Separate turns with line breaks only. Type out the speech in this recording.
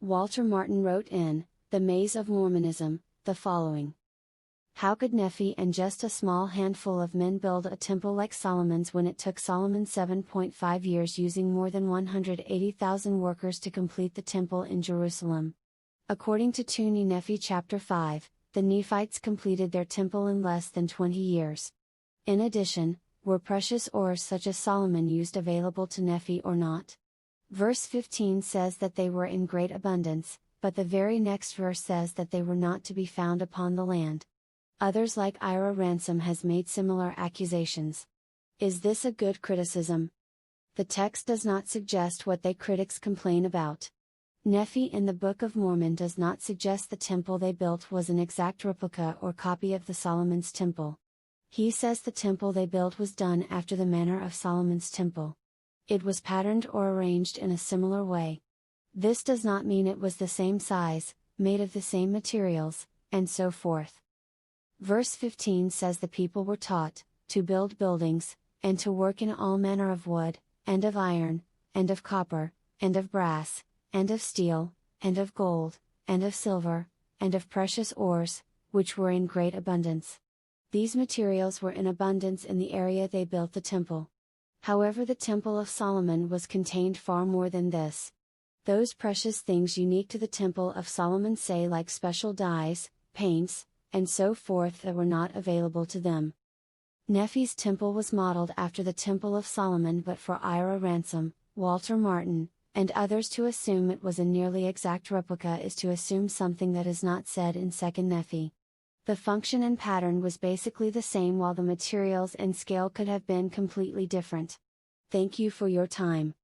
Walter Martin wrote in The Maze of Mormonism, the following. How could Nephi and just a small handful of men build a temple like Solomon's when it took Solomon 7.5 years using more than 180,000 workers to complete the temple in Jerusalem? According to Tuni Nephi chapter 5, the Nephites completed their temple in less than 20 years. In addition, were precious ores such as Solomon used available to Nephi or not? Verse 15 says that they were in great abundance, but the very next verse says that they were not to be found upon the land. Others like Ira Ransom has made similar accusations. Is this a good criticism? The text does not suggest what they critics complain about. Nephi in the Book of Mormon does not suggest the temple they built was an exact replica or copy of the Solomon's temple. He says the temple they built was done after the manner of Solomon's temple. It was patterned or arranged in a similar way. This does not mean it was the same size, made of the same materials, and so forth. Verse 15 says the people were taught to build buildings, and to work in all manner of wood, and of iron, and of copper, and of brass, and of steel, and of gold, and of silver, and of precious ores, which were in great abundance. These materials were in abundance in the area they built the temple. However, the Temple of Solomon was contained far more than this. Those precious things unique to the Temple of Solomon, say like special dyes, paints, and so forth, that were not available to them. Nephi's temple was modeled after the Temple of Solomon, but for Ira Ransom, Walter Martin, and others to assume it was a nearly exact replica is to assume something that is not said in 2 Nephi. The function and pattern was basically the same, while the materials and scale could have been completely different. Thank you for your time.